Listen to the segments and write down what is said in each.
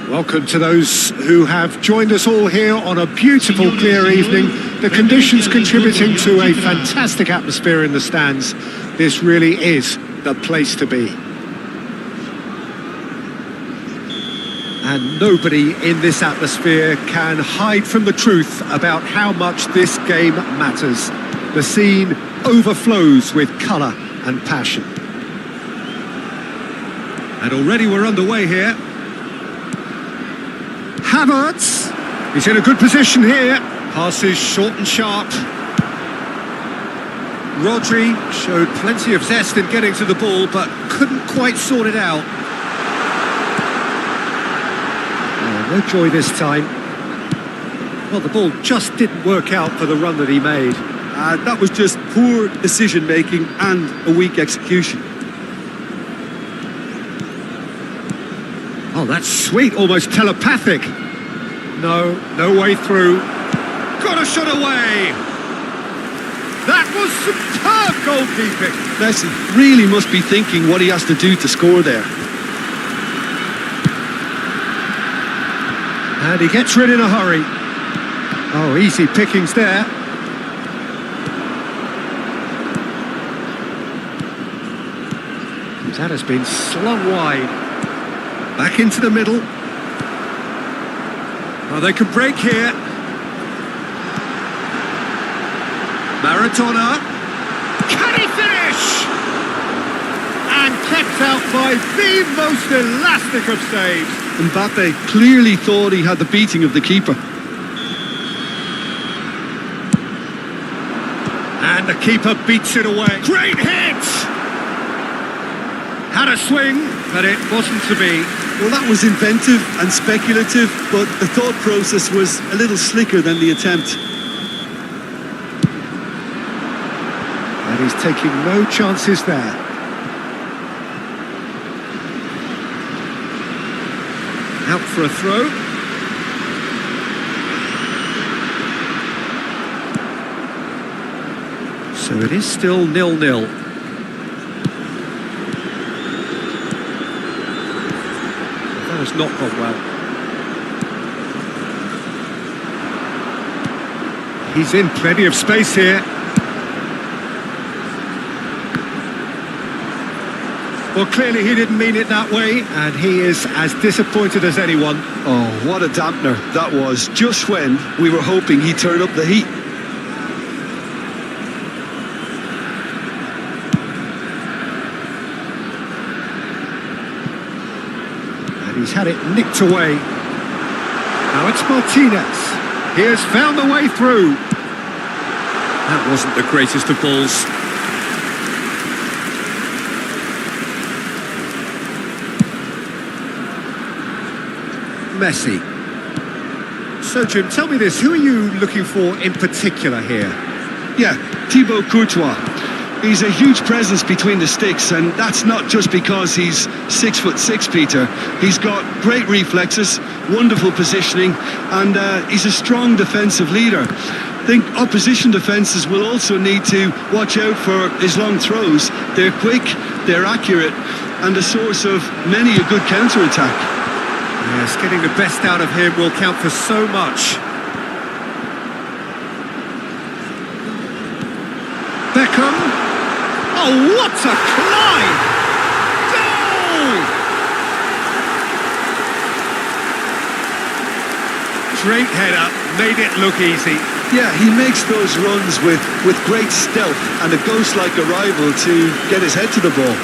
Welcome to those who have joined us all here on a beautiful, clear evening. The conditions contributing to a fantastic atmosphere in the stands. This really is the place to be. And nobody in this atmosphere can hide from the truth about how much this game matters. The scene overflows with colour and passion. And already we're underway here. Havertz, he's in a good position here. Passes short and sharp. Rodri showed plenty of zest in getting to the ball, but couldn't quite sort it out. Oh, no joy this time. Well, the ball just didn't work out for the run that he made. That was just poor decision-making and a weak execution. Oh, that's sweet, almost telepathic. No way through. Got a shot away. That was superb goalkeeping. Messi really must be thinking what he has to do to score there. And he gets rid in a hurry. Oh, easy pickings there. That has been slung wide. Back into the middle. Oh, they can break here. Maradona. Can he finish? And kept out by the most elastic of saves. Mbappe clearly thought he had the beating of the keeper. And the keeper beats it away. Great hit! Had a swing, but it wasn't to be. Well, that was inventive and speculative, but the thought process was a little slicker than the attempt. And he's taking no chances there. Out for a throw. So it is still 0-0. That has not gone well. He's in plenty of space here. Well, clearly he didn't mean it that way, and he is as disappointed as anyone. Oh, what a dampener that was, just when we were hoping he'd turn up the heat. He's had it nicked away. Now it's Martinez. He has found the way through. That wasn't the greatest of balls. Messi. So, Jim, tell me this. Who are you looking for in particular here? Yeah, Thibaut Courtois. He's a huge presence between the sticks, and that's not just because he's 6'6", Peter. He's got great reflexes, wonderful positioning, and he's a strong defensive leader. I think opposition defences will also need to watch out for his long throws. They're quick, they're accurate, and a source of many a good counter-attack. Yes, getting the best out of him will count for so much. Beckham. Oh, what a climb! Goal! Great header, made it look easy. Yeah, he makes those runs with great stealth and a ghost-like arrival to get his head to the ball.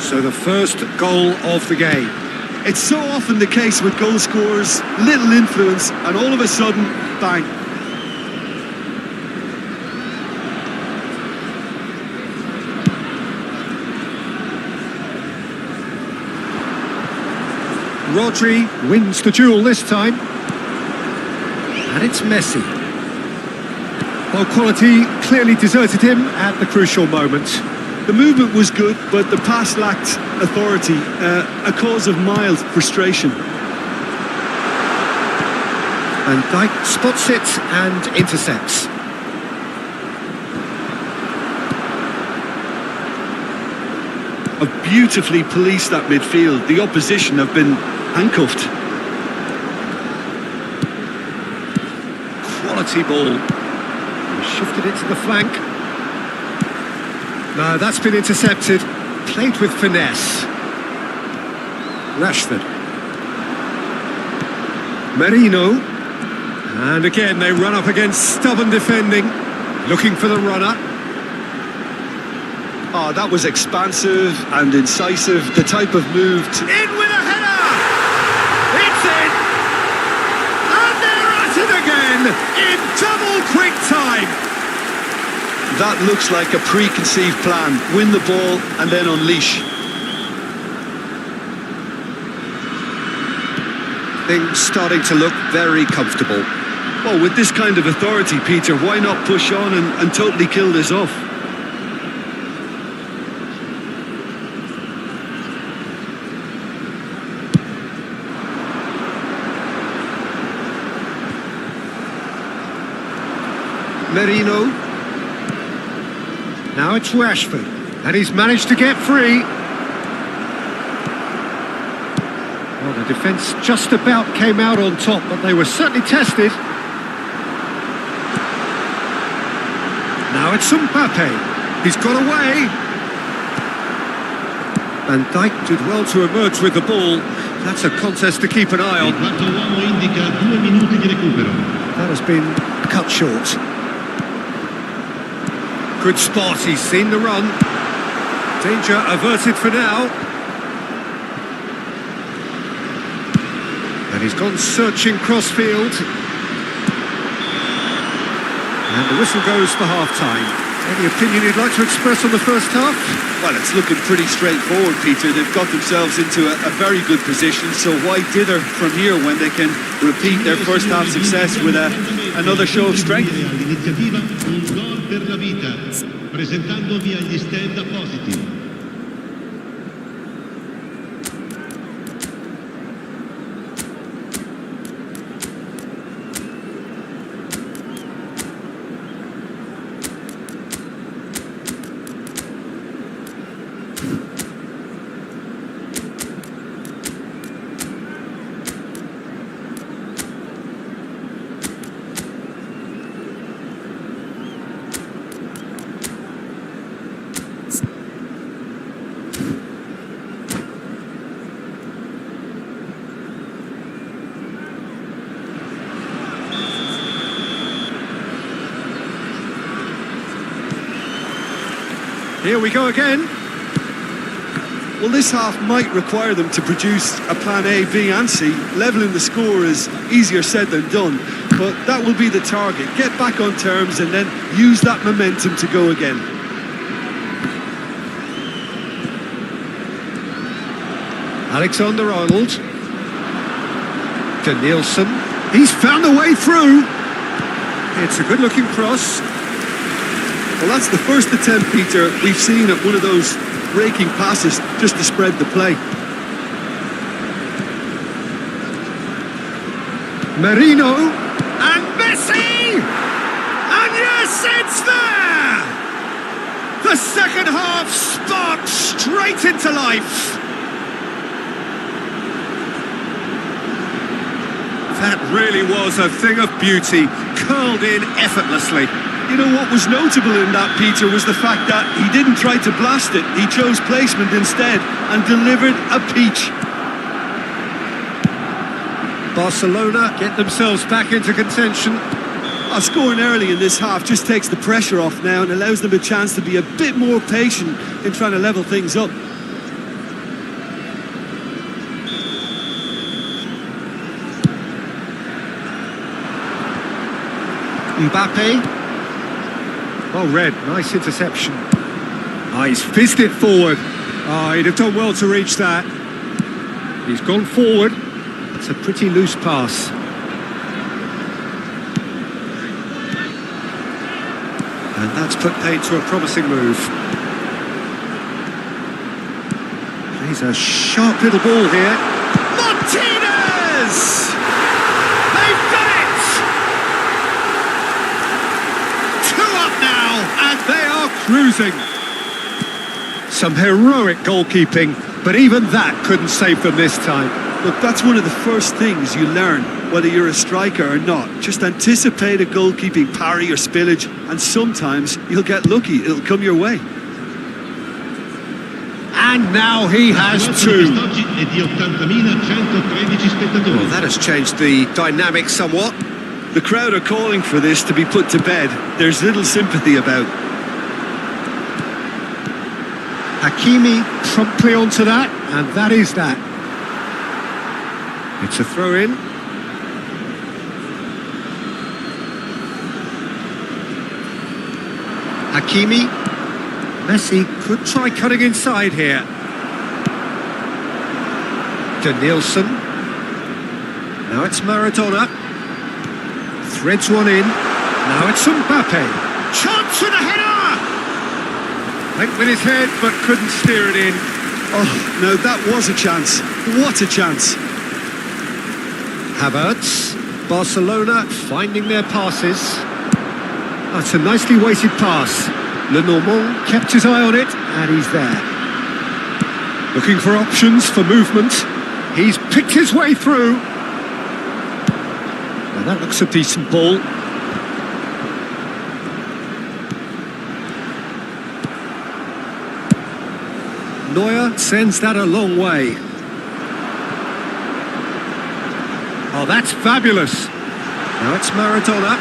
So the first goal of the game. It's so often the case with goal scorers, little influence, and all of a sudden, bang. Rodri wins the duel this time. And it's Messi. Well, quality clearly deserted him at the crucial moment. The movement was good, but the pass lacked authority, a cause of mild frustration. And Dijk spots it and intercepts. have beautifully policed that midfield. The opposition have been handcuffed. Quality ball. He shifted it to the flank. No, that's been intercepted. Played with finesse. Rashford. Merino. And again, they run up against stubborn defending. Looking for the runner. Oh, that was expansive and incisive. The type of move to... In with a header! It's in! And they're at it again in double quick time! That looks like a preconceived plan. Win the ball and then unleash. Things starting to look very comfortable. Well, with this kind of authority, Peter, why not push on and totally kill this off? Merino. Now it's Rashford, and he's managed to get free. Well, the defence just about came out on top, but they were certainly tested. Now it's Mbappe. He's got away. Van Dijk did well to emerge with the ball. That's a contest to keep an eye on. That has been cut short. Good spot, he's seen the run. Danger averted for now. And he's gone searching crossfield. And the whistle goes for half-time. Any opinion you'd like to express on the first half? Well, it's looking pretty straightforward, Peter. They've got themselves into a very good position, so why dither from here when they can repeat their first half success with another show of strength? Presentandovi agli stand appositi. Here we go again. Well, this half might require them to produce a plan A, B and C. Levelling the score is easier said than done, but that will be the target. Get back on terms and then use that momentum to go again. Alexander-Arnold. To Nielsen. He's found a way through. It's a good-looking cross. Well, that's the first attempt, Peter, we've seen at one of those breaking passes just to spread the play. Merino and Messi! And yes, it's there! The second half sparked straight into life. That really was a thing of beauty, curled in effortlessly. You know what was notable in that, Peter, was the fact that he didn't try to blast it. He chose placement instead and delivered a peach. Barcelona get themselves back into contention. Scoring early in this half just takes the pressure off now and allows them a chance to be a bit more patient in trying to level things up. Mbappe. Well read, nice interception. He's fizzed it forward. He'd have done well to reach that. He's gone forward. It's a pretty loose pass. And that's put paid to a promising move. Plays a sharp little ball here. Martinez! They've done it! 2 up now, and they are cruising. Some heroic goalkeeping, but even that couldn't save them this time. Look, that's one of the first things you learn, whether you're a striker or not. Just anticipate a goalkeeping parry or spillage, and sometimes you'll get lucky. It'll come your way. And now he has two. Well, That has changed the dynamic somewhat. The crowd are calling for this to be put to bed. There's little sympathy about. Hakimi promptly onto that, and that is that. It's a throw-in. Hakimi. Messi could try cutting inside here. Danielson. Now it's Maradona. Threads one in. Now it's Mbappe. Chance for the header! Went with his head, but couldn't steer it in. Oh, no, that was a chance. What a chance. Havertz. Barcelona finding their passes. That's a nicely weighted pass. Lenormand kept his eye on it, and he's there. Looking for options for movement. He's picked his way through. Now that looks a decent ball. Neuer sends that a long way. Oh, that's fabulous. Now it's Maradona.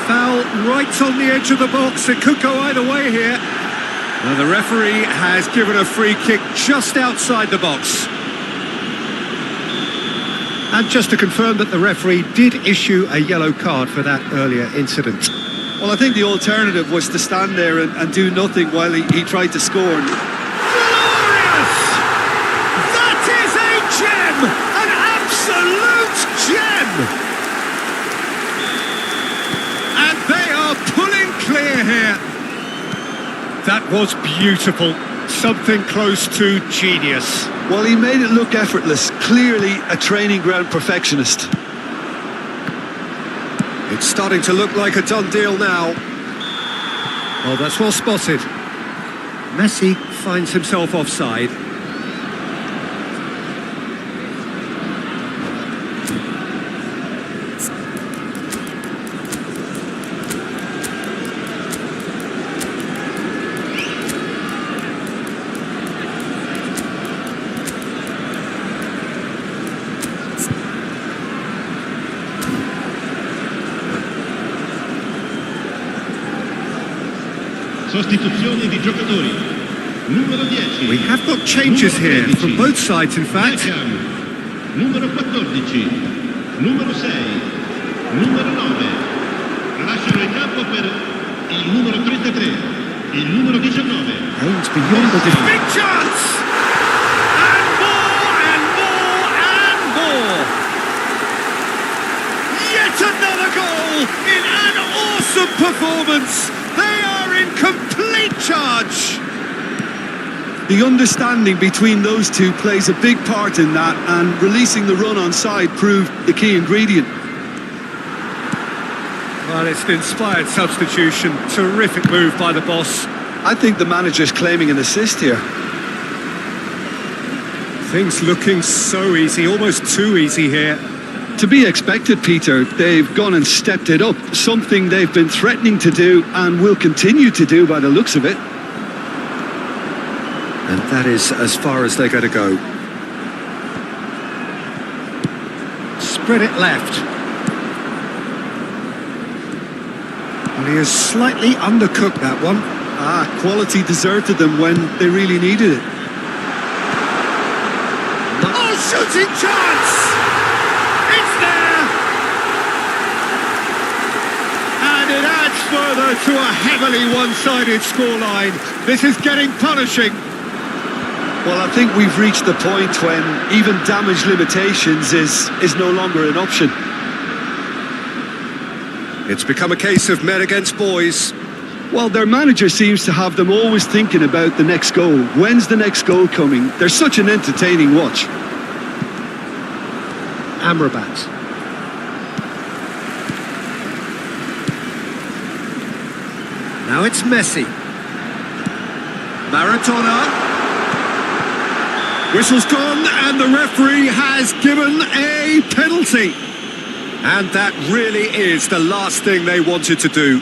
Foul right on the edge of the box. It could go either way here. Now the referee has given a free kick just outside the box. And just to confirm that the referee did issue a yellow card for that earlier incident. Well, I think the alternative was to stand there and do nothing while he tried to score. Glorious! That is a gem! An absolute gem! And they are pulling clear here. That was beautiful. Something close to genius. Well, he made it look effortless. Clearly a training ground perfectionist. It's starting to look like a done deal now. Oh, that's well spotted. Messi finds himself offside. Sostituzione di giocatori. Numero 10. We have got changes here from both sides, in fact. Numero 14. Numero 6. Numero 9. Lasciano il campo per il numero 33. Il numero 19. Aims beyond the defense. Big chance! And more and more and more! Yet another goal in an awesome performance! They are in complete charge! The understanding between those two plays a big part in that, and releasing the run on side proved the key ingredient. Well, it's an inspired substitution. Terrific move by the boss. I think the manager's claiming an assist here. Things looking so easy, almost too easy here. To be expected, Peter. They've gone and stepped it up, something they've been threatening to do and will continue to do by the looks of it. And that is as far as they're going to go. Spread it left. Well, he has slightly undercooked that one. Quality deserted them when they really needed it. Oh, shooting chance! It's there! And it adds further to a heavily one-sided scoreline. This is getting punishing. Well, I think we've reached the point when even damage limitations is no longer an option. It's become a case of men against boys. Well, their manager seems to have them always thinking about the next goal. When's the next goal coming? They're such an entertaining watch. Amrabat. Now it's Messi. Maradona. Whistle's gone and the referee has given a penalty. And that really is the last thing they wanted to do.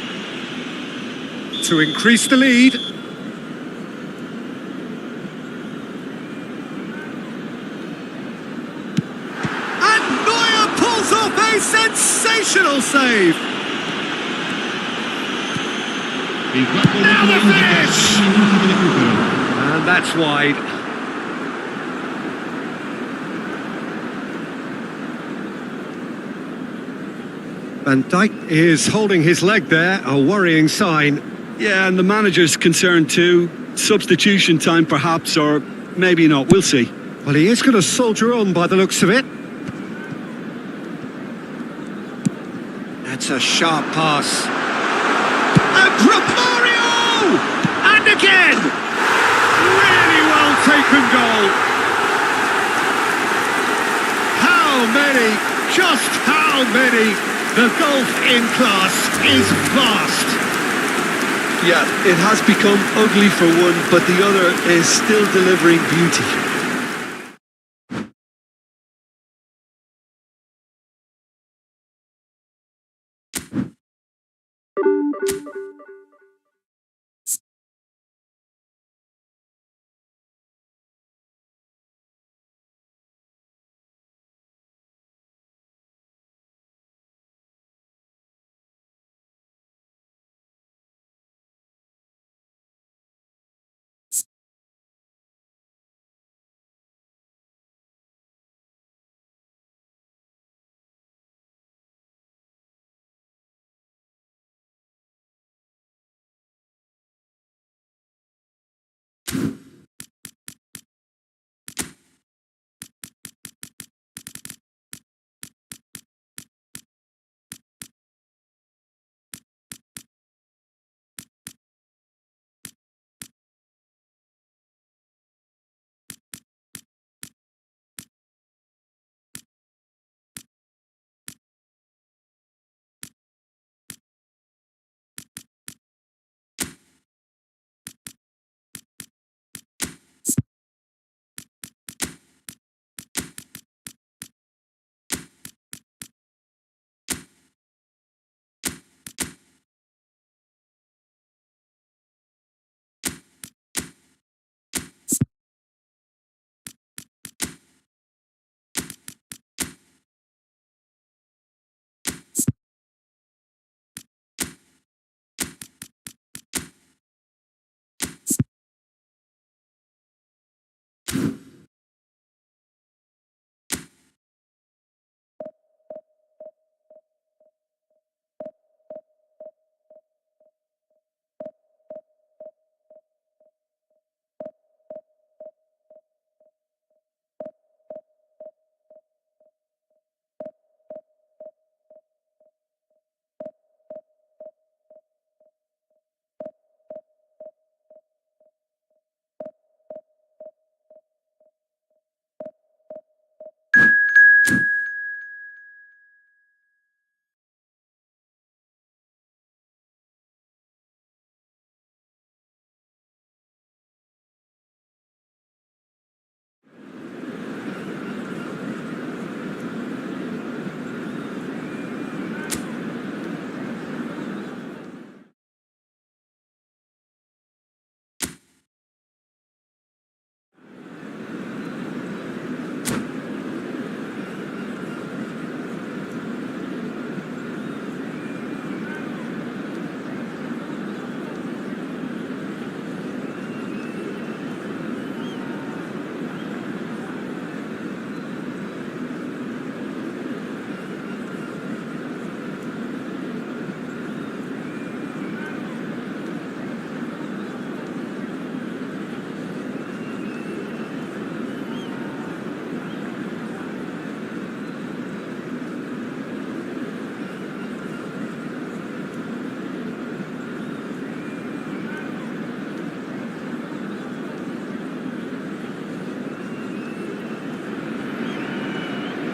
To increase the lead. And Neuer pulls off a sensational save. Now the finish! And that's wide. Van Dijk is holding his leg there, a worrying sign. Yeah, and the manager's concerned too. Substitution time perhaps, or maybe not, we'll see. Well, he is going to soldier on by the looks of it. That's a sharp pass. And Romario! And again! Really well taken goal. How many? Just how many? The gulf in class is vast. Yeah, it has become ugly for one, but the other is still delivering beauty.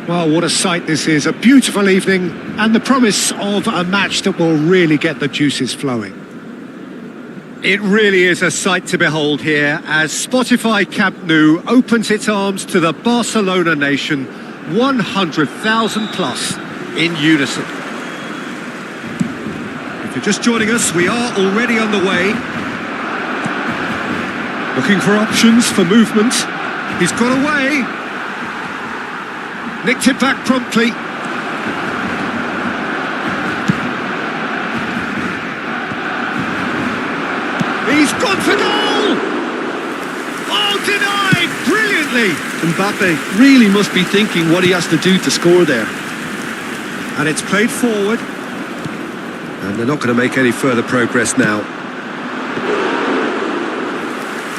Well, what a sight this is. A beautiful evening and the promise of a match that will really get the juices flowing. It really is a sight to behold here as Spotify Camp Nou opens its arms to the Barcelona nation, 100,000 plus in unison. If you're just joining us, we are already underway. Looking for options for movement. He's got away. Nicked it back promptly. He's gone for goal! Oh, denied! Brilliantly! Mbappe really must be thinking what he has to do to score there. And it's played forward. And they're not going to make any further progress now.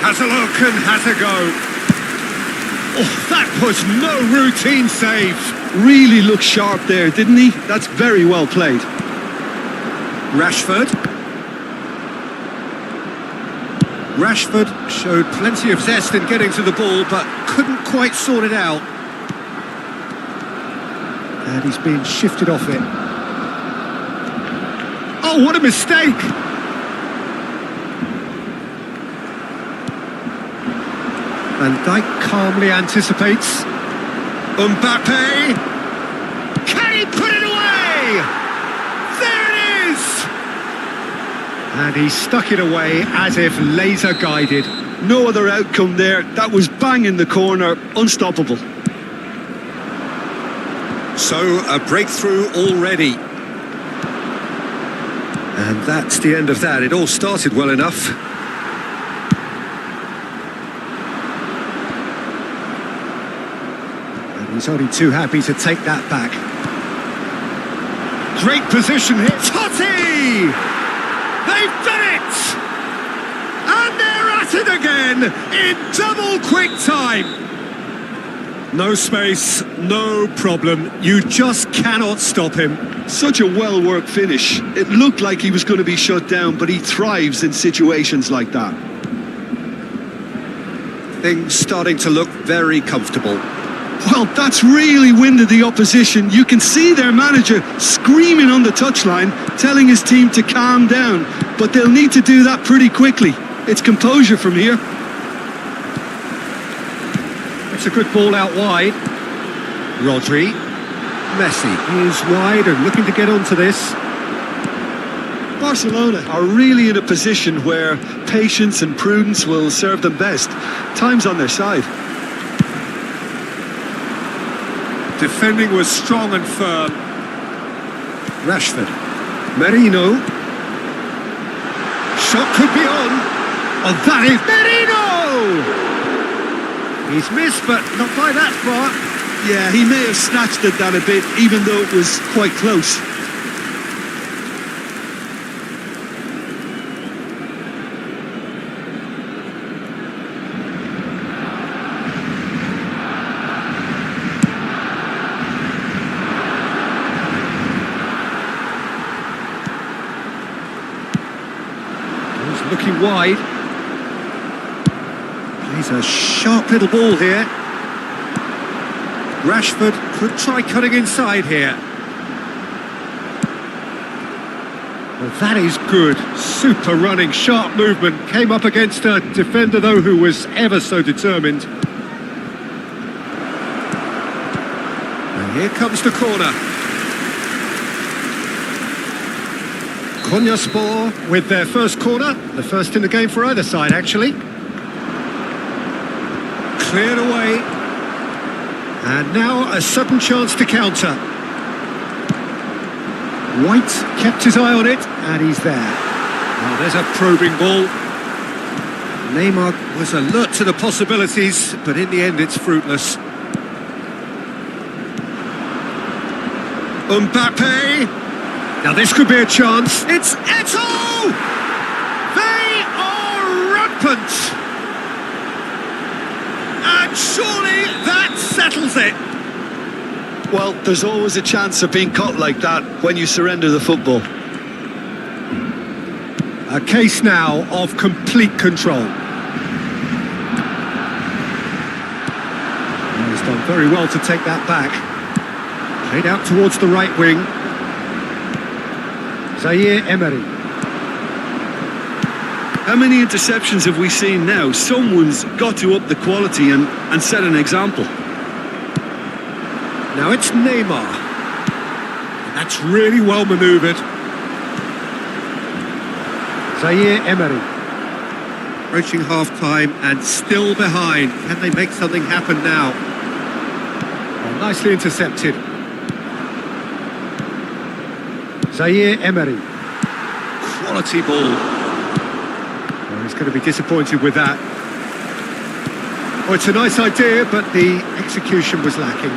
Has a look and has a go. Oh, that was no routine save. Really looked sharp there, didn't he? That's very well played. Rashford showed plenty of zest in getting to the ball, but couldn't quite sort it out. And he's being shifted off it. Oh, what a mistake! Van Dijk calmly anticipates. Mbappe! Can he put it away? There it is! And he stuck it away as if laser guided. No other outcome there. That was bang in the corner, unstoppable. So a breakthrough already. And that's the end of that. It all started well enough. And he's only too happy to take that back. Great position here. Totti! They've done it! And they're at it again in double quick time. No space, no problem. You just cannot stop him. Such a well-worked finish. It looked like he was going to be shut down, but he thrives in situations like that. Things starting to look very comfortable. Well, that's really winded the opposition. You can see their manager screaming on the touchline, telling his team to calm down. But they'll need to do that pretty quickly. It's composure from here. It's a good ball out wide. Rodri. Messi is wide and looking to get onto this. Barcelona are really in a position where patience and prudence will serve them best. Time's on their side. Defending was strong and firm. Rashford. Merino. Shot could be on. Oh, that is Merino! He's missed, but not by that far. Yeah, he may have snatched at that a bit, even though it was quite close. He's looking wide. Plays a sharp little ball here. Rashford could try cutting inside here. Well, that is good. Super running, sharp movement. Came up against a defender, though, who was ever so determined. And here comes the corner. Konyaspor with their first corner. The first in the game for either side, actually. Cleared away. And now a sudden chance to counter. White kept his eye on it, and he's there. Now there's a probing ball. Neymar was alert to the possibilities, but in the end it's fruitless. Mbappe! Now this could be a chance. It's Eto'o! They are rampant! And surely that settles it. Well, there's always a chance of being caught like that when you surrender the football. A case now of complete control. He's done very well to take that back. Played out towards the right wing. Zaire Emery. How many interceptions have we seen now? Someone's got to up the quality and set an example. Now it's Neymar. That's really well manoeuvred. Zaire Emery. Approaching half-time and still behind. Can they make something happen now? Oh, nicely intercepted. Zaire Emery. Quality ball. Oh, he's going to be disappointed with that. Oh, it's a nice idea, but the execution was lacking.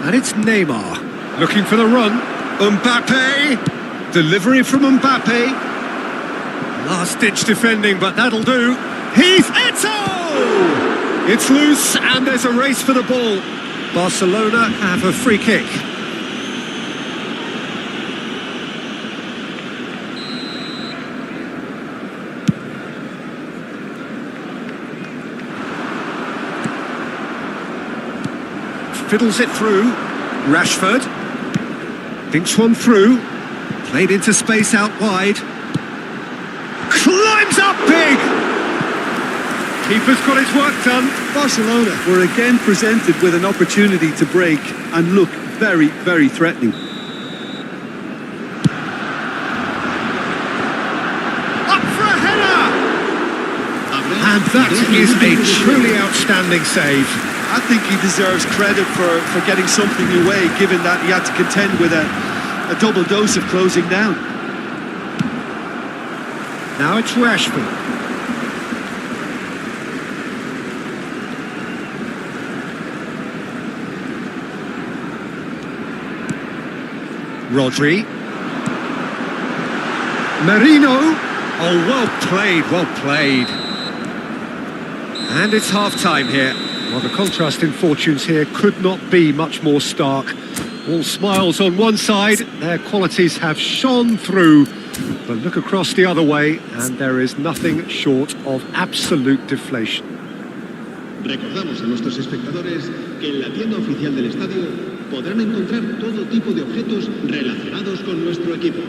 And it's Neymar. Looking for the run. Mbappe. Delivery from Mbappe. Last-ditch defending, but that'll do. He's Eto'o! It's loose, and there's a race for the ball. Barcelona have a free kick. Fiddles it through. Rashford. Thinks one through. Played into space out wide. Climbs up big! Keeper's got his work done. Barcelona were again presented with an opportunity to break and look very, very threatening. Up for a header! And that is a truly outstanding save. I think he deserves credit for getting something away, given that he had to contend with a double dose of closing down. Now it's Rashford. Rodri. Marino. Oh, well played, well played. And it's half-time here. Well, the contrast in fortunes here could not be much more stark. All smiles on one side, their qualities have shone through. But look across the other way, and there is nothing short of absolute deflation. Recordamos a nuestros espectadores que en la tienda oficial del estadio podrán encontrar todo tipo de objetos relacionados con nuestro equipo.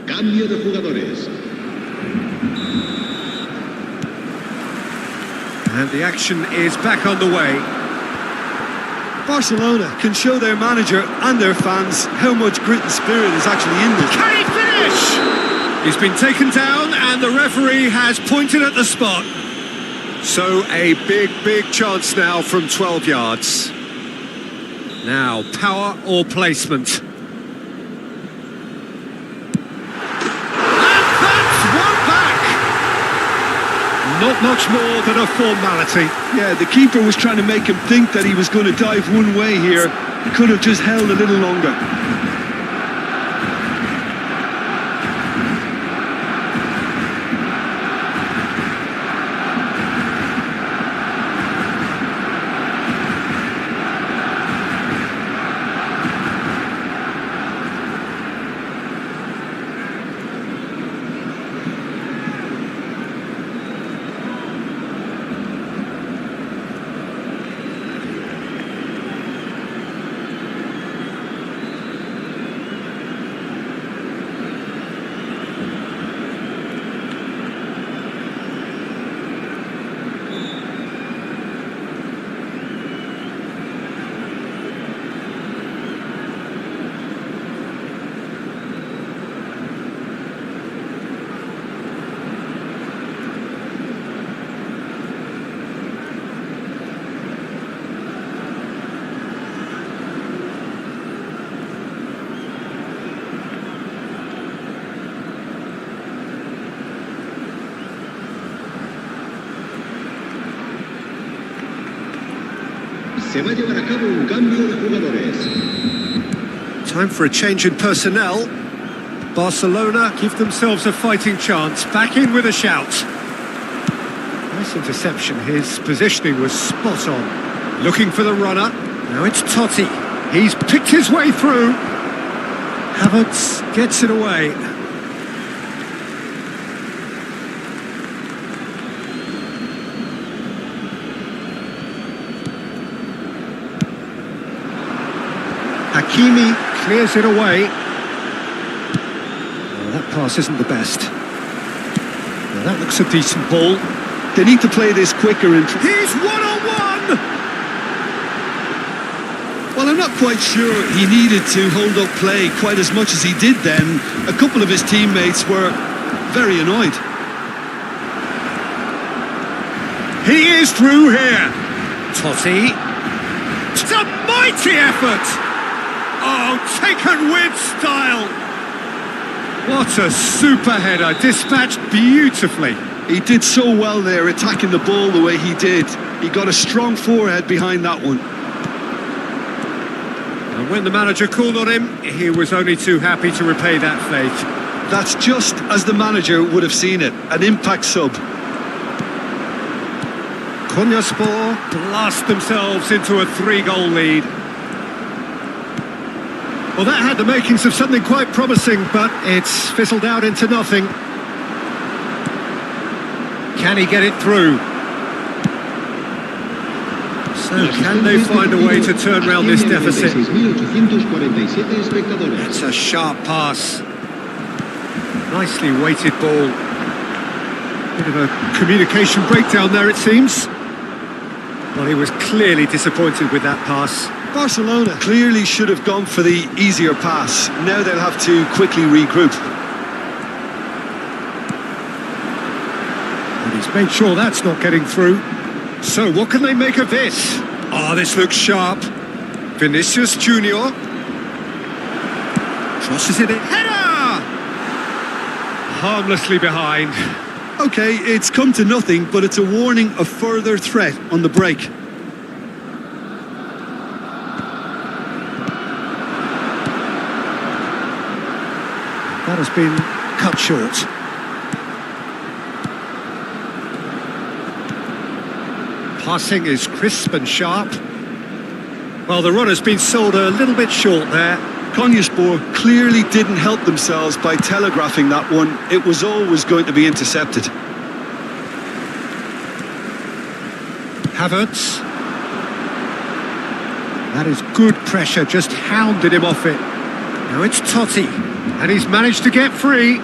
Cambio de jugadores. And the action is back underway. Barcelona can show their manager and their fans how much grit and spirit is actually in this. Can he finish? He's been taken down and the referee has pointed at the spot. So a big chance now from 12 yards. Now, power or placement? Not much more than a formality. Yeah, the keeper was trying to make him think that he was going to dive one way here. He could have just held a little longer. Se va a llevar a cabo un cambio de jugadores. Time for a change in personnel. Barcelona give themselves a fighting chance. Back in with a shout. Nice interception. His positioning was spot on. Looking for the runner. Now it's Totti. He's picked his way through. Havertz gets it away. Hakimi clears it away. Oh, that pass isn't the best. Now that looks a decent ball. They need to play this quicker and... He's one-on-one! Well, I'm not quite sure he needed to hold up play quite as much as he did then. A couple of his teammates were very annoyed. He is through here. Totti. It's a mighty effort! Oh, taken with style! What a super header, dispatched beautifully. He did so well there, attacking the ball the way he did. He got a strong forehead behind that one. And when the manager called on him, he was only too happy to repay that faith. That's just as the manager would have seen it, an impact sub. Konyaspor blast themselves into a 3-goal lead. Well, that had the makings of something quite promising, but it's fizzled out into nothing. Can he get it through? So can they find a way to turn around this deficit? It's a sharp pass. Nicely weighted ball. Bit of a communication breakdown there, it seems. Well, he was clearly disappointed with that pass. Barcelona clearly should have gone for the easier pass. Now they'll have to quickly regroup. And he's made sure that's not getting through. So what can they make of this? Oh, this looks sharp. Vinicius Junior crosses it in. Header! Harmlessly behind. Okay, it's come to nothing, but it's a warning of further threat on the break. That has been cut short. Passing is crisp and sharp. Well, the run has been sold a little bit short there. Konyaspor clearly didn't help themselves by telegraphing that one. It was always going to be intercepted. Havertz. That is good pressure, just hounded him off it. Now it's Totti, and he's managed to get free.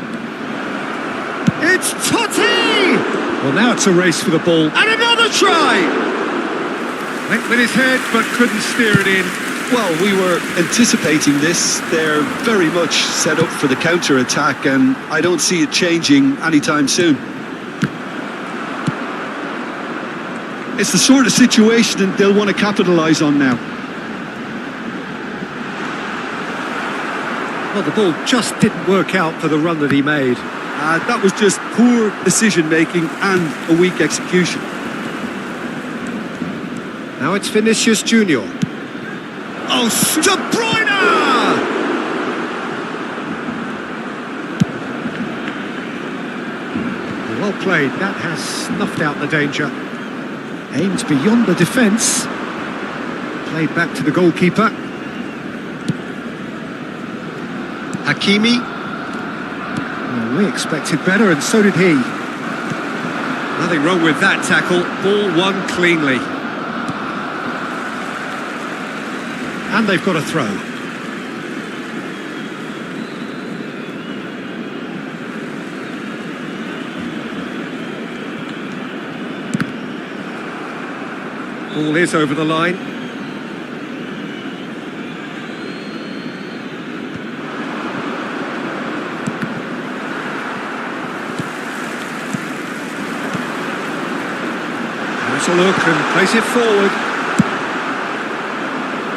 It's Totti! Well, now it's a race for the ball. And another try! Went with his head, but couldn't steer it in. Well, we were anticipating this. They're very much set up for the counter-attack, and I don't see it changing anytime soon. It's the sort of situation that they'll want to capitalise on now. Well, the ball just didn't work out for the run that he made. That was just poor decision-making and a weak execution. Now it's Vinicius Junior. Oh, De Bruyne! Well played. That has snuffed out the danger. Aimed beyond the defence. Played back to the goalkeeper. Hakimi. Well, we expected better, and so did he. Nothing wrong with that tackle. Ball won cleanly. And they've got a throw. Ball is over the line. There's a look and plays it forward.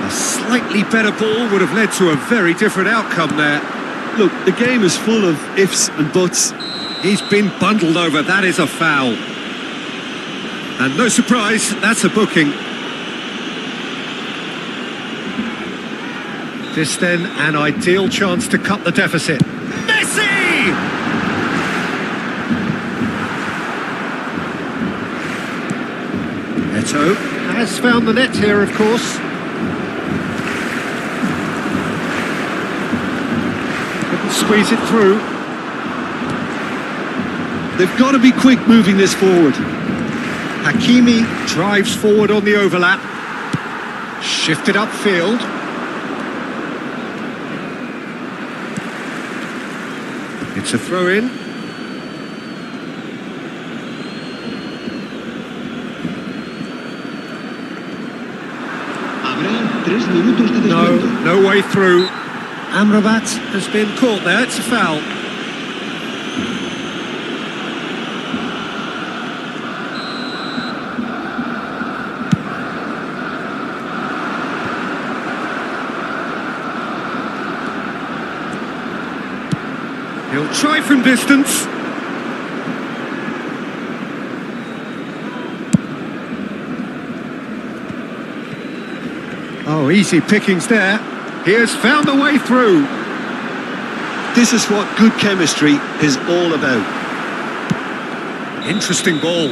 A slightly better ball would have led to a very different outcome there. Look, the game is full of ifs and buts. He's been bundled over. That is a foul. And no surprise, that's a booking. This then, an ideal chance to cut the deficit. Messi! Neto has found the net here, of course. squeeze it through. They've got to be quick moving this forward. Hakimi drives forward on the overlap. Shifted upfield. It's a throw-in. Habrá 3 minutos de descuento. No way through. Amrabat has been caught there. It's a foul. He'll try from distance. Oh, easy pickings there. He has found a way through. This is what good chemistry is all about. Interesting ball.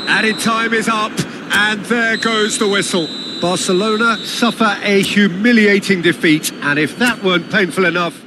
Added time is up, and there goes the whistle. Barcelona suffer a humiliating defeat, and if that weren't painful enough,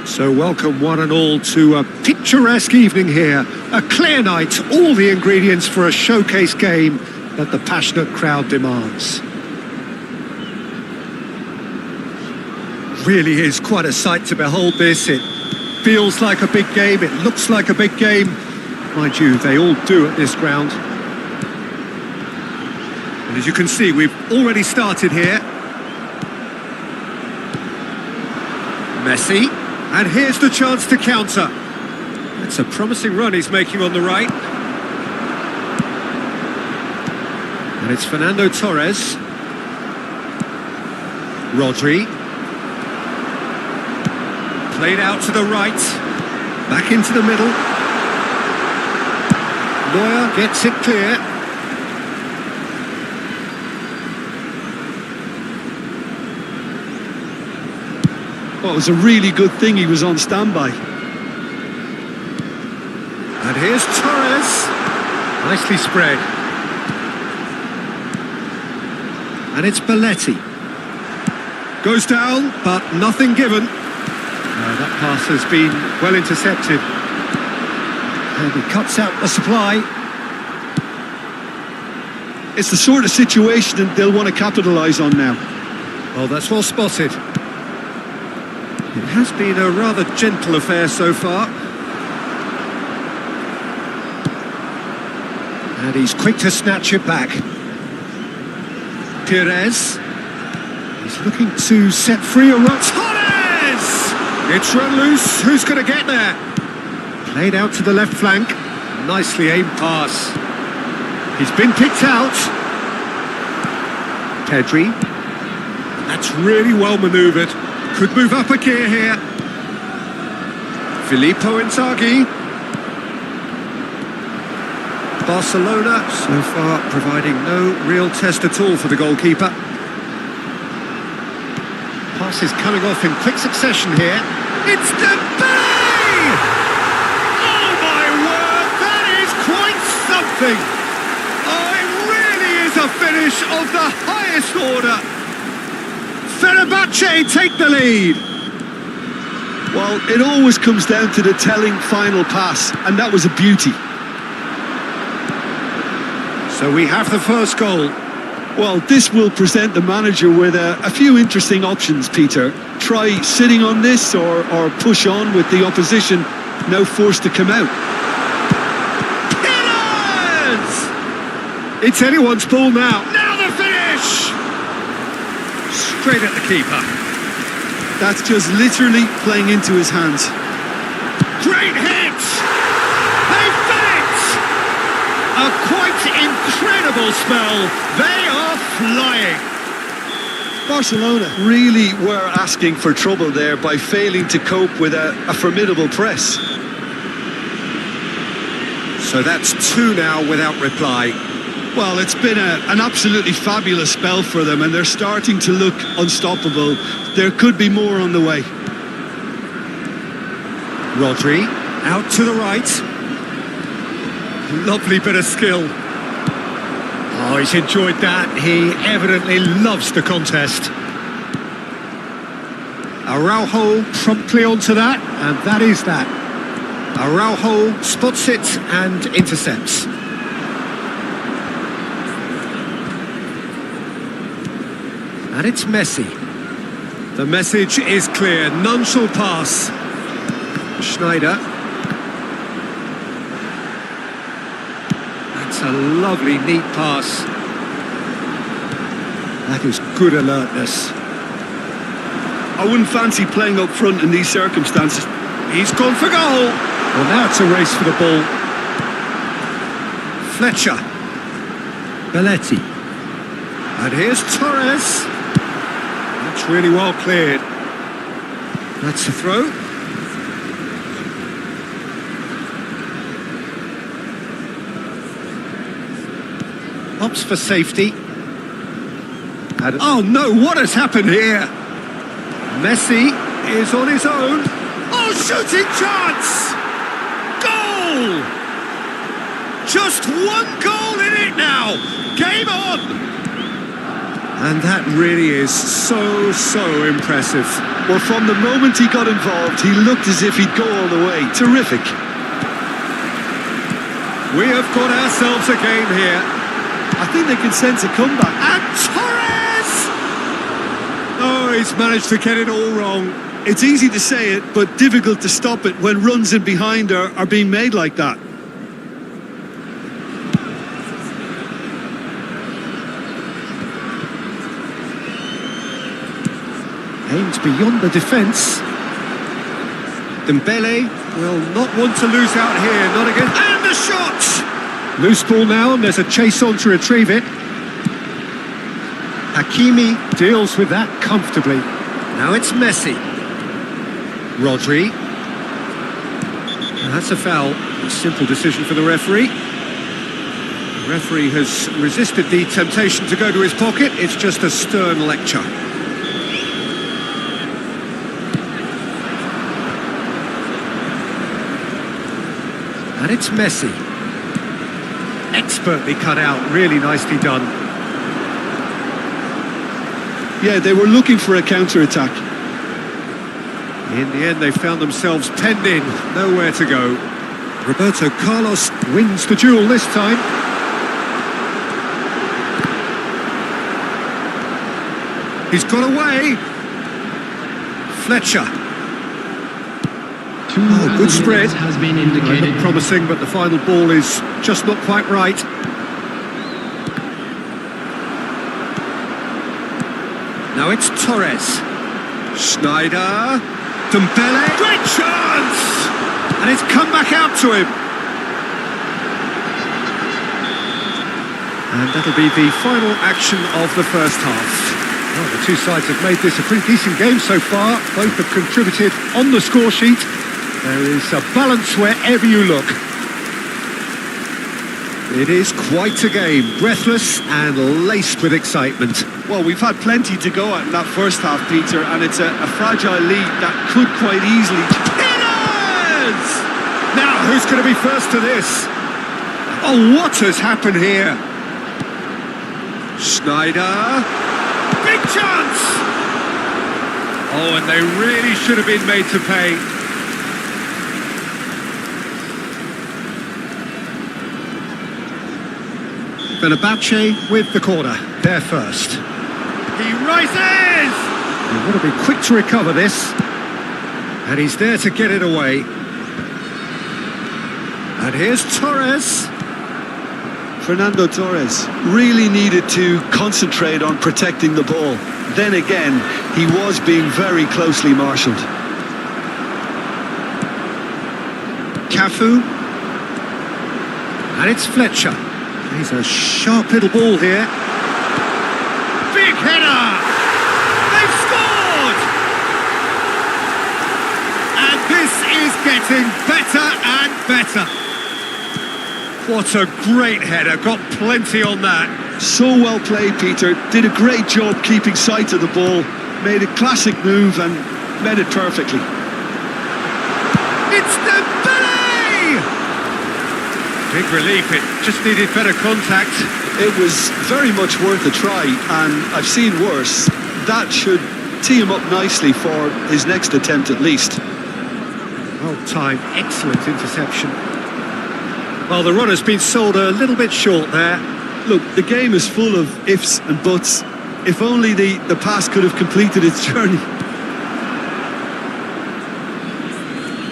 so welcome one and all to a picturesque evening here. A clear night, all the ingredients for a showcase game that the passionate crowd demands. Really is quite a sight to behold this. It feels like a big game, it looks like a big game. Mind you, they all do at this ground. And as you can see, we've already started here. Messi. And here's the chance to counter. It's a promising run he's making on the right. And it's Fernando Torres. Rodri. Played out to the right. Back into the middle. Neuer gets it clear. Well, it was a really good thing he was on standby. And here's Torres. Nicely spread. And it's Belletti. Goes down, but nothing given. That pass has been well intercepted. And he cuts out the supply. It's the sort of situation that they'll want to capitalise on now. Oh, that's well spotted. It has been a rather gentle affair so far. And he's quick to snatch it back. Perez. He's looking to set free a run. Torres! It's run loose. Who's going to get there? Played out to the left flank. Nicely aimed pass. He's been picked out. Pedri. That's really well manoeuvred. Could move up a gear here. Filippo Inzaghi. Barcelona so far providing no real test at all for the goalkeeper. Pass is coming off in quick succession here. It's Dembele! Oh my word, that is quite something! Oh, it really is a finish of the highest order. Fenerbahce take the lead. Well, it always comes down to the telling final pass, and that was a beauty. So we have the first goal. Well, this will present the manager with a few interesting options, Peter. Try sitting on this or push on with the opposition now forced to come out. Killers! It's anyone's ball now. Now the finish! Straight at the keeper. That's just literally playing into his hands. Great hit! They've done it! A quite incredible spell. They are flying. Barcelona really were asking for trouble there by failing to cope with a formidable press. So that's 2 now without reply. Well, it's been an absolutely fabulous spell for them, and they're starting to look unstoppable. There could be more on the way. Rodri, out to the right. Lovely bit of skill. Oh, he's enjoyed that. He evidently loves the contest. Araujo promptly onto that, and that is that. Araujo spots it and intercepts. And it's Messi. The message is clear. None shall pass. Schneider. That's a lovely, neat pass. That is good alertness. I wouldn't fancy playing up front in these circumstances. He's gone for goal. Well, now it's a race for the ball. Fletcher. Belletti. And here's Torres. That's really well cleared. That's a throw. Opts for safety. Oh no, what has happened here? Messi is on his own. Oh, shooting chance! Goal! Just 1 goal in it now. Game on! And that really is so impressive. Well, from the moment he got involved, he looked as if he'd go all the way. Terrific. We have got ourselves a game here. I think they can sense a comeback. And Torres! Oh, he's managed to get it all wrong. It's easy to say it, but difficult to stop it when runs in behind are being made like that. Aimed beyond the defence. Dembele will not want to lose out here, not again. And the shot! Loose ball now, and there's a chase on to retrieve it. Hakimi deals with that comfortably. Now it's Messi. Rodri. And that's a foul. A simple decision for the referee. The referee has resisted the temptation to go to his pocket. It's just a stern lecture. And it's Messi. Expertly cut out, really nicely done. Yeah, they were looking for a counter-attack. In the end, they found themselves penned in, nowhere to go. Roberto Carlos wins the duel this time. He's got away. Fletcher. Oh, good spread. Has been indicated. Looked promising, but the final ball is just not quite right. Now it's Torres. Schneider. Dembele. Great chance! And it's come back out to him. And that'll be the final action of the first half. Well, the two sides have made this a pretty decent game so far. Both have contributed on the score sheet. There is a balance wherever you look. It is quite a game, breathless and laced with excitement. Well, we've had plenty to go at in that first half, Peter, and it's a fragile lead that could quite easily... It is! Now, who's going to be first to this? Oh, what has happened here? Schneider. Big chance! Oh, and they really should have been made to pay. Fenerbahce with the corner, there first. He rises! He want to be quick to recover this. And he's there to get it away. And here's Torres. Fernando Torres really needed to concentrate on protecting the ball. Then again, he was being very closely marshalled. Cafu. And it's Fletcher. He's a sharp little ball here. Big header! They've scored! And this is getting better and better. What a great header, got plenty on that. So well played, Peter. Did a great job keeping sight of the ball. Made a classic move and met it perfectly. It's Dembele! Big relief, it just needed better contact. It was very much worth a try, and I've seen worse. That should tee him up nicely for his next attempt at least. Well timed, excellent interception. Well, the run has been sold a little bit short there. Look, the game is full of ifs and buts. If only the pass could have completed its journey.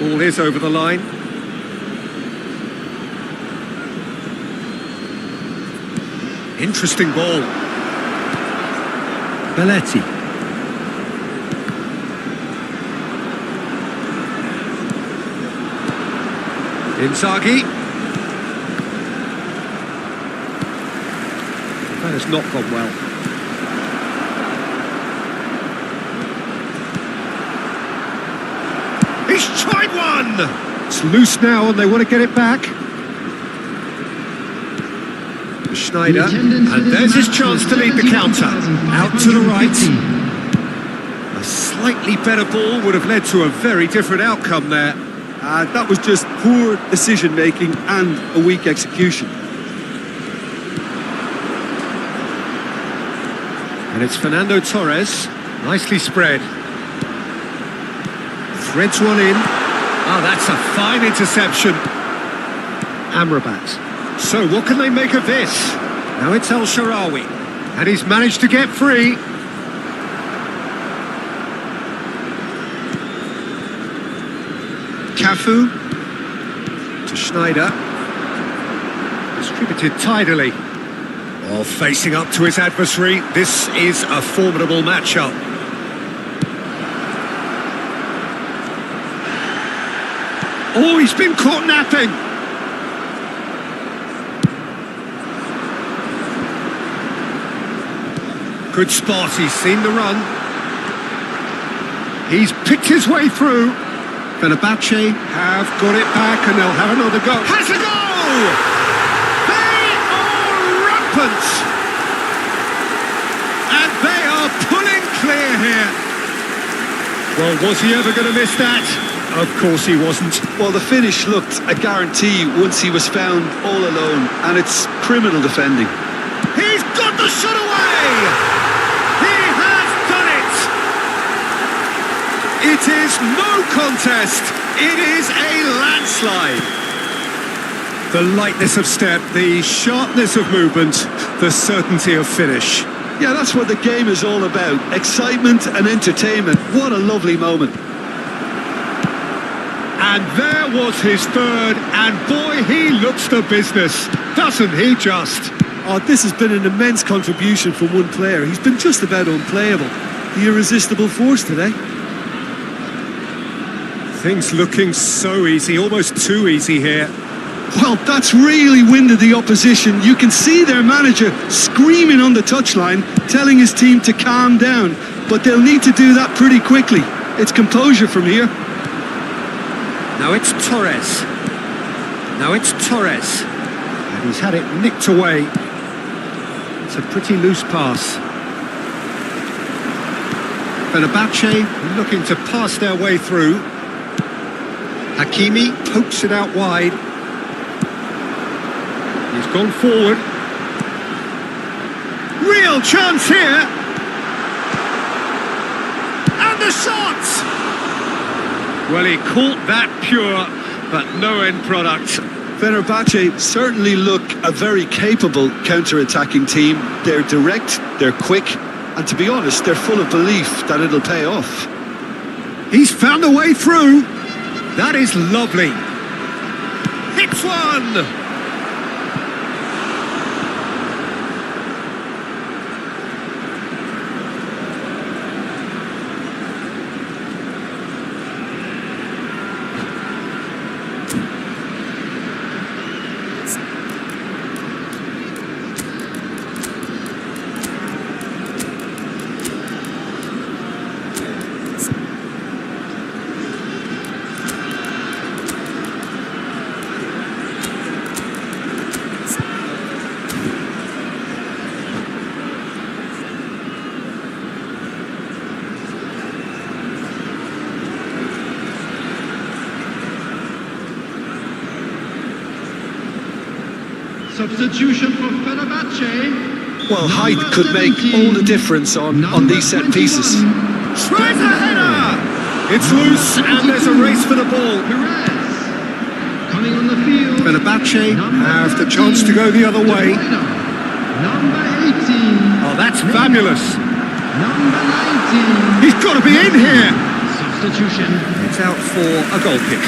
Ball is over the line. Interesting ball. Belletti. Inzaghi. That has not gone well. He's tried one! It's loose now and they want to get it back. Schneider, and there's his chance to lead the counter. Out to the right. A slightly better ball would have led to a very different outcome there. That was just poor decision-making and a weak execution. And it's Fernando Torres, nicely spread. Threads one in. Oh, that's a fine interception. Amrabat. So what can they make of this? Now it's El Shaarawy, and he's managed to get free. Cafu to Schneider. Distributed tidily. While facing up to his adversary, this is a formidable matchup. Oh, he's been caught napping. Good spot, he's seen the run. He's picked his way through. Fenerbahce have got it back and they'll have another go. Has a goal! They are rampant! And they are pulling clear here. Well, was he ever going to miss that? Of course he wasn't. Well, the finish looked a guarantee once he was found all alone, and it's criminal defending. He's got the shot away! It is no contest. It is a landslide. The lightness of step, the sharpness of movement, the certainty of finish. Yeah, that's what the game is all about. Excitement and entertainment. What a lovely moment. And there was his third, and boy, he looks the business, doesn't he just? Oh, this has been an immense contribution from one player. He's been just about unplayable. The irresistible force today. Things looking so easy, almost too easy here. Well, that's really winded the opposition. You can see their manager screaming on the touchline, telling his team to calm down. But they'll need to do that pretty quickly. It's composure from here. Now it's Torres. And he's had it nicked away. It's a pretty loose pass. Fenerbahce looking to pass their way through. Hakimi pokes it out wide. He's gone forward. Real chance here. And the shot! Well, he caught that pure, but no end product. Fenerbahce certainly look a very capable counter-attacking team. They're direct, they're quick, and to be honest, they're full of belief that it'll pay off. He's found a way through. That is lovely. Hits one! Substitution for Fenerbahce. Well, height could make all the difference on these set pieces. Tries a header! It's loose and there's a race for the ball. Perez coming on the field. Fenerbahce have the chance to go the other way. Number 18. Oh, that's fabulous. Number 19. He's got to be in here. Substitution. It's out for a goal kick.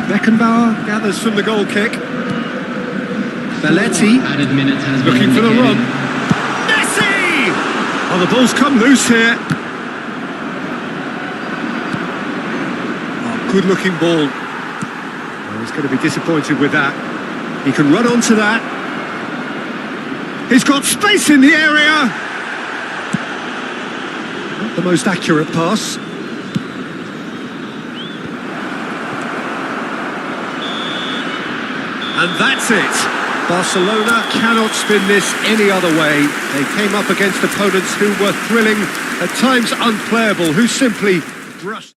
Beckenbauer gathers from the goal kick. Belletti Added minutes has looking been for the indicated. run. Messi! Oh, the ball's come loose here. Oh, good looking ball. Oh, he's going to be disappointed with that. He can run onto that. He's got space in the area. Not the most accurate pass. And that's it. Barcelona cannot spin this any other way. They came up against opponents who were thrilling, at times unplayable, who simply brushed.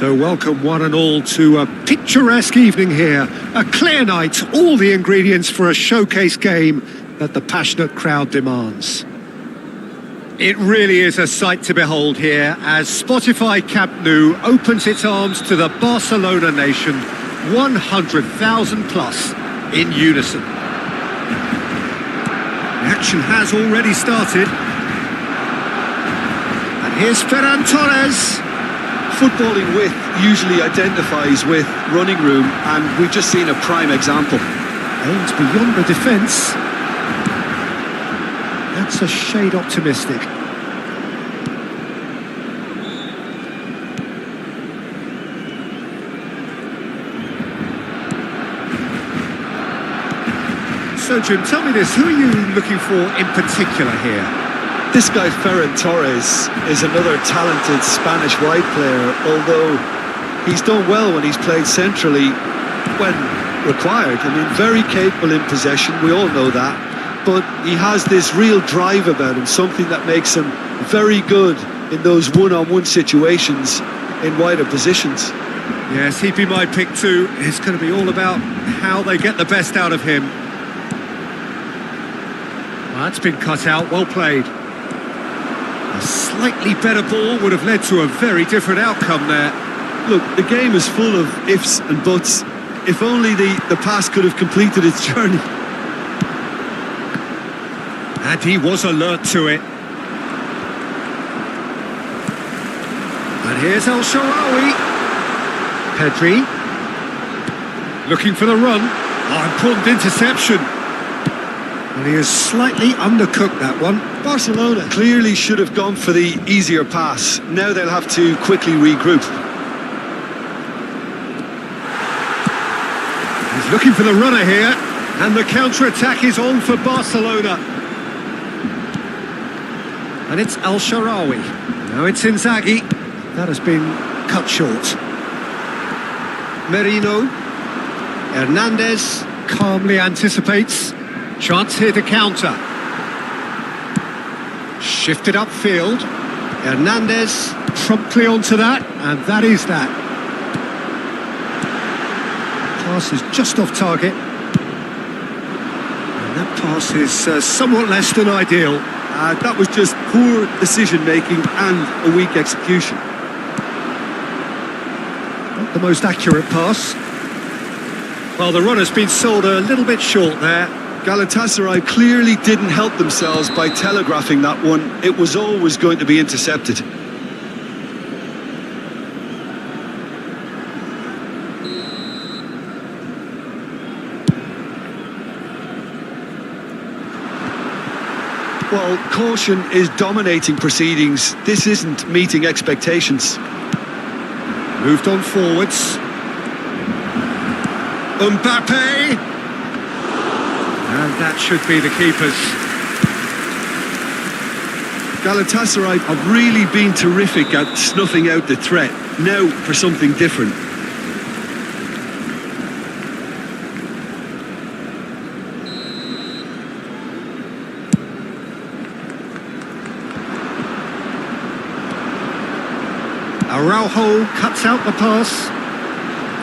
So welcome one and all to a picturesque evening here. A clear night, all the ingredients for a showcase game that the passionate crowd demands. It really is a sight to behold here as Spotify Camp Nou opens its arms to the Barcelona nation, 100,000 plus in unison. The action has already started. And here's Ferran Torres. Footballing width usually identifies with running room, and we've just seen a prime example. Aims beyond the defence. That's a shade optimistic. So Jim, tell me this, who are you looking for in particular here? This guy Ferran Torres is another talented Spanish wide player, although he's done well when he's played centrally when required. I mean, very capable in possession, we all know that, but he has this real drive about him, something that makes him very good in those one-on-one situations in wider positions. Yes, he'd be my pick too. It's going to be all about how they get the best out of him. Well, that's been cut out, well played. A slightly better ball would have led to a very different outcome there. Look, the game is full of ifs and buts. If only the pass could have completed its journey. And he was alert to it. And here's El Shaarawy. Pedri. Looking for the run. Oh, important interception. And he has slightly undercooked that one. Barcelona clearly should have gone for the easier pass. Now they'll have to quickly regroup. He's looking for the runner here. And the counter-attack is on for Barcelona. And it's El Shaarawy. Now it's Inzaghi. That has been cut short. Merino. Hernandez calmly anticipates. Chance here to counter. Shifted upfield. Hernandez promptly onto that, and that is that. Pass is just off target. And that pass is somewhat less than ideal. That was just poor decision-making and a weak execution. Not the most accurate pass. Well, the runner's been sold a little bit short there. Galatasaray clearly didn't help themselves by telegraphing that one. It was always going to be intercepted. Well, caution is dominating proceedings. This isn't meeting expectations. Moved on forwards. Mbappe! And that should be the keepers. Galatasaray have really been terrific at snuffing out the threat. Now for something different. Araujo cuts out the pass.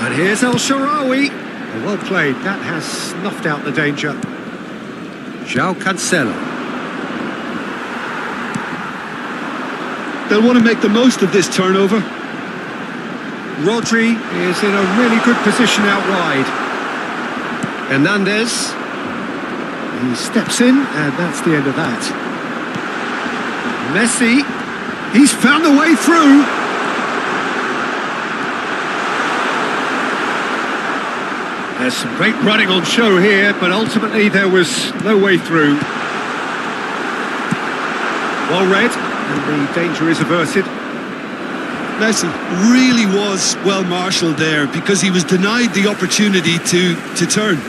And here's El Shaarawy. Well played. That has snuffed out the danger. João Cancelo. They'll want to make the most of this turnover. Rodri is in a really good position out wide. Hernandez. He steps in, and that's the end of that. Messi. He's found a way through. There's some great running on show here, but ultimately there was no way through. Well read, and the danger is averted. Messi really was well marshalled there because he was denied the opportunity to turn.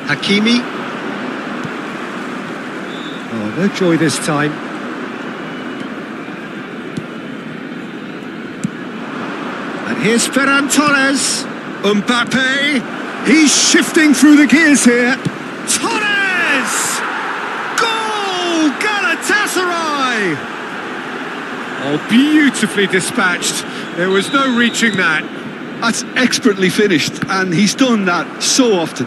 Hakimi. Oh, no joy this time. And here's Ferran Torres. Mbappe. He's shifting through the gears here. Torres! Goal! Galatasaray! Oh, beautifully dispatched. There was no reaching that. That's expertly finished, and he's done that so often.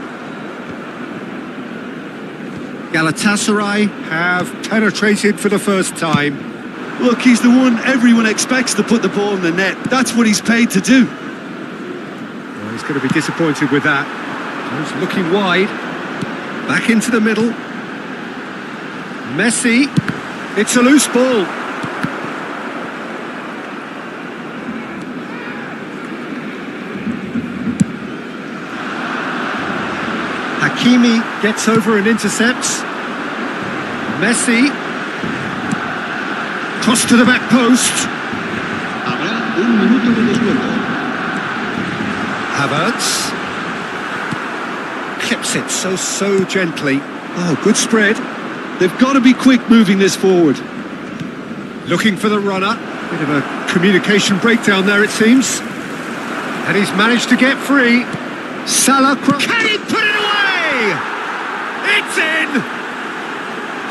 Galatasaray have penetrated for the first time. Look, he's the one everyone expects to put the ball in the net. That's what he's paid to do. Well, he's going to be disappointed with that. He's looking wide. Back into the middle. Messi. It's a loose ball. Hakimi gets over and intercepts. Messi. Cross to the back post. Habrá un minuto de descuento. Havertz. Clips it so gently. Oh, good spread. They've got to be quick moving this forward. Looking for the runner. Bit of a communication breakdown there, it seems. And he's managed to get free. Salah cross. Can he put it away? It's in!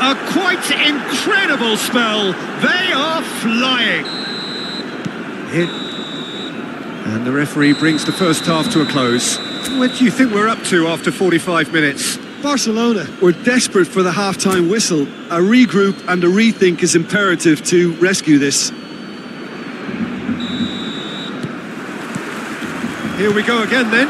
A quite incredible spell. They are flying. And the referee brings the first half to a close. What do you think we're up to after 45 minutes? Barcelona were desperate for the half-time whistle. A regroup and a rethink is imperative to rescue this. Here we go again then.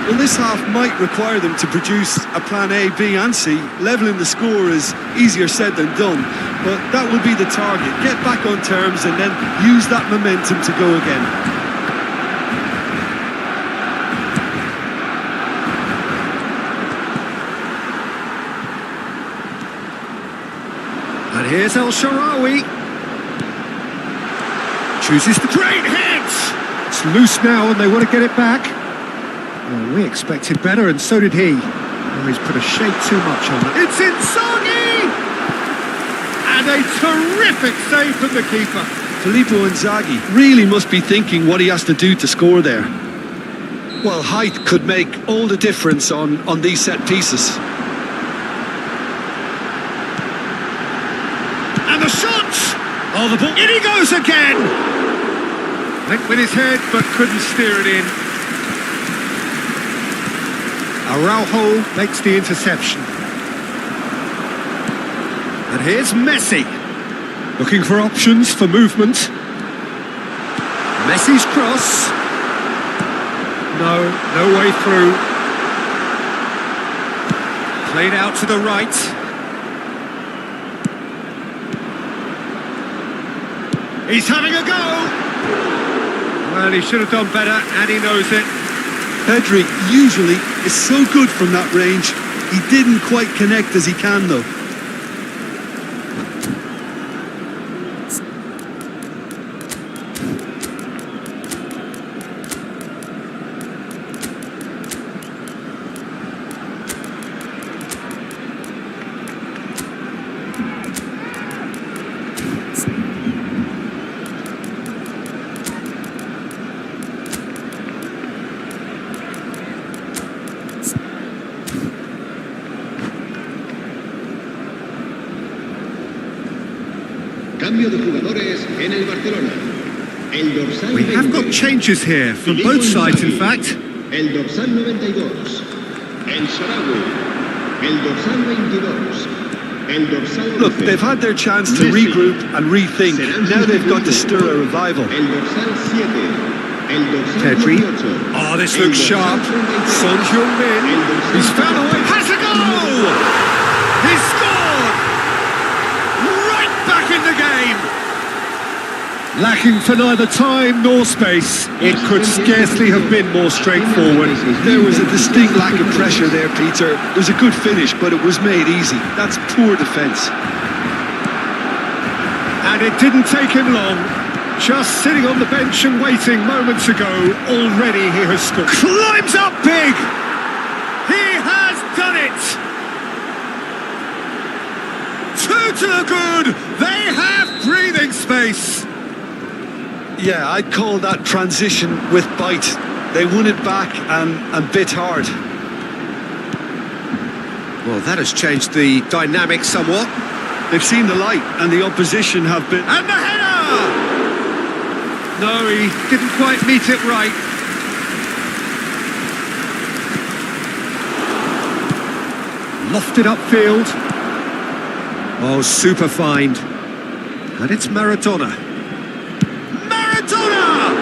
Well, this half might require them to produce a plan A, B and C. Levelling the score is easier said than done, but that will be the target. Get back on terms and then use that momentum to go again. And here's El Shaarawy. Chooses the great hit! It's loose now and they want to get it back. Well, we expected better, and so did he. Oh, he's put a shade too much on it. It's Inzaghi! And a terrific save from the keeper. Filippo Inzaghi really must be thinking what he has to do to score there. Well, height could make all the difference on these set pieces. And the shot! Oh, the ball. In he goes again! Went with his head, but couldn't steer it in. Araujo makes the interception. And here's Messi. Looking for options for movement. Messi's cross. No way through. Played out to the right. He's having a go! Well, he should have done better, and he knows it. Pedri usually is so good from that range. He didn't quite connect as he can, though. Cambio de jugadores en el Barcelona. El dorsal We have 20. got changes here from both sides, in fact. El dorsal 92. El Shaarawy. El dorsal 22. El dorsal 11. Look, they've had their chance to regroup and rethink. Now they've got to stir a revival. El dorsal 7. El dorsal Pedri. 18. Oh, this looks sharp. Son Heung-min. He's found a way. Has a goal! He's scored! Right back in the game! Lacking for neither time nor space. It could scarcely have been more straightforward. There was a distinct lack of pressure there, Peter. It was a good finish, but it was made easy. That's poor defence. And it didn't take him long. Just sitting on the bench and waiting moments ago, already he has scored. Climbs up big! He has done it! Two to the good! They have breathing space! Yeah, I'd call that transition with bite. They won it back and bit hard. Well, that has changed the dynamic somewhat. They've seen the light and the opposition have been... And the header! No, he didn't quite meet it right. Lofted upfield. Oh, super find. And it's Maradona. Maradona!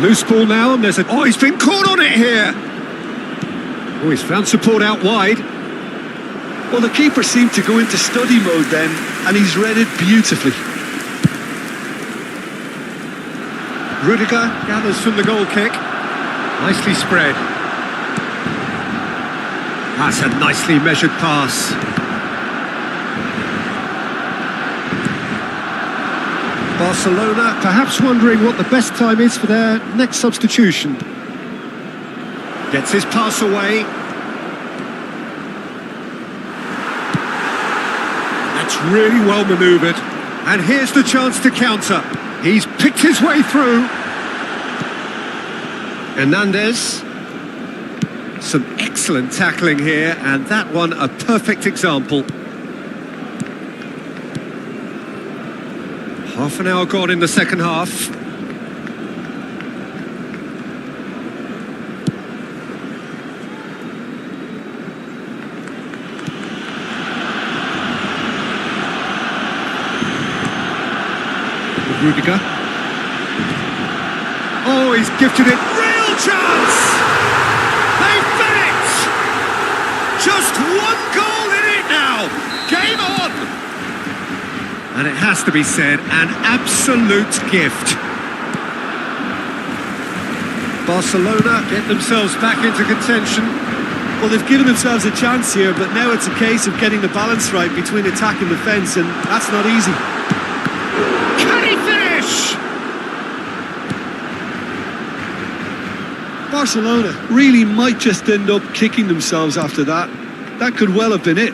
Loose ball now, and there's a... Oh, he's been caught on it here! Oh, he's found support out wide. Well, the keeper seemed to go into study mode then, and he's read it beautifully. Rudiger gathers from the goal kick. Nicely spread. That's a nicely measured pass. Barcelona perhaps wondering what the best time is for their next substitution. Gets his pass away. That's really well manoeuvred. And here's the chance to counter. He's picked his way through. Hernandez. Some excellent tackling here, and that one a perfect example. Half an hour gone in the second half. Rudiger. Oh, he's gifted it. Real chance! They've done it! Just one goal in it now. Game on! And it has to be said, an absolute gift. Barcelona get themselves back into contention. Well, they've given themselves a chance here, but now it's a case of getting the balance right between attack and defence, and that's not easy. Can he finish? Barcelona really might just end up kicking themselves after that. That could well have been it.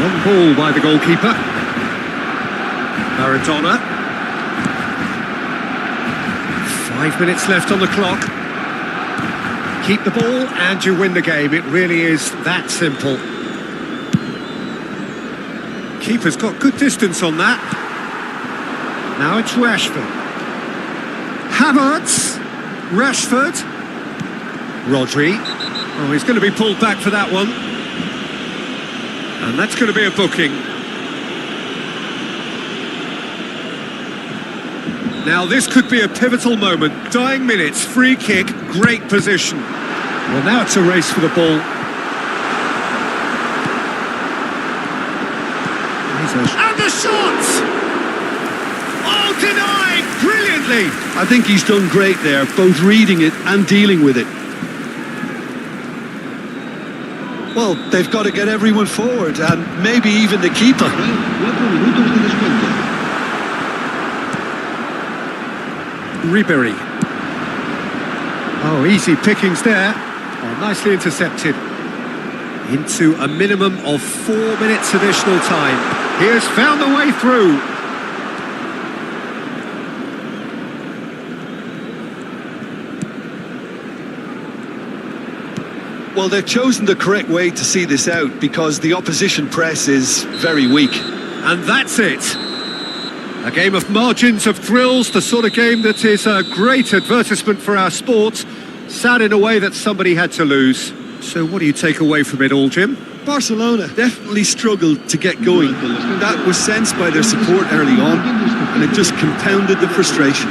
Long ball by the goalkeeper. Maradona. 5 minutes left on the clock. Keep the ball and you win the game. It really is that simple. Keeper's got good distance on that. Now it's Rashford. Havertz. Rashford. Rodri. Oh, he's going to be pulled back for that one. And that's going to be a booking. Now this could be a pivotal moment. Dying minutes, free kick, great position. Well, now it's a race for the ball. And the shot! Oh, denied! Brilliantly! I think he's done great there, both reading it and dealing with it. Well, they've got to get everyone forward, and maybe even the keeper. 4 minutos de descuento. Ribery. Oh, easy pickings there. Oh, nicely intercepted. Into a minimum of 4 minutes additional time. He has found the way through. Well, they've chosen the correct way to see this out because the opposition press is very weak. And that's it. A game of margins, of thrills, the sort of game that is a great advertisement for our sport. Sad in a way that somebody had to lose. So what do you take away from it all, Jim? Barcelona definitely struggled to get going. That was sensed by their support early on, and it just compounded the frustration.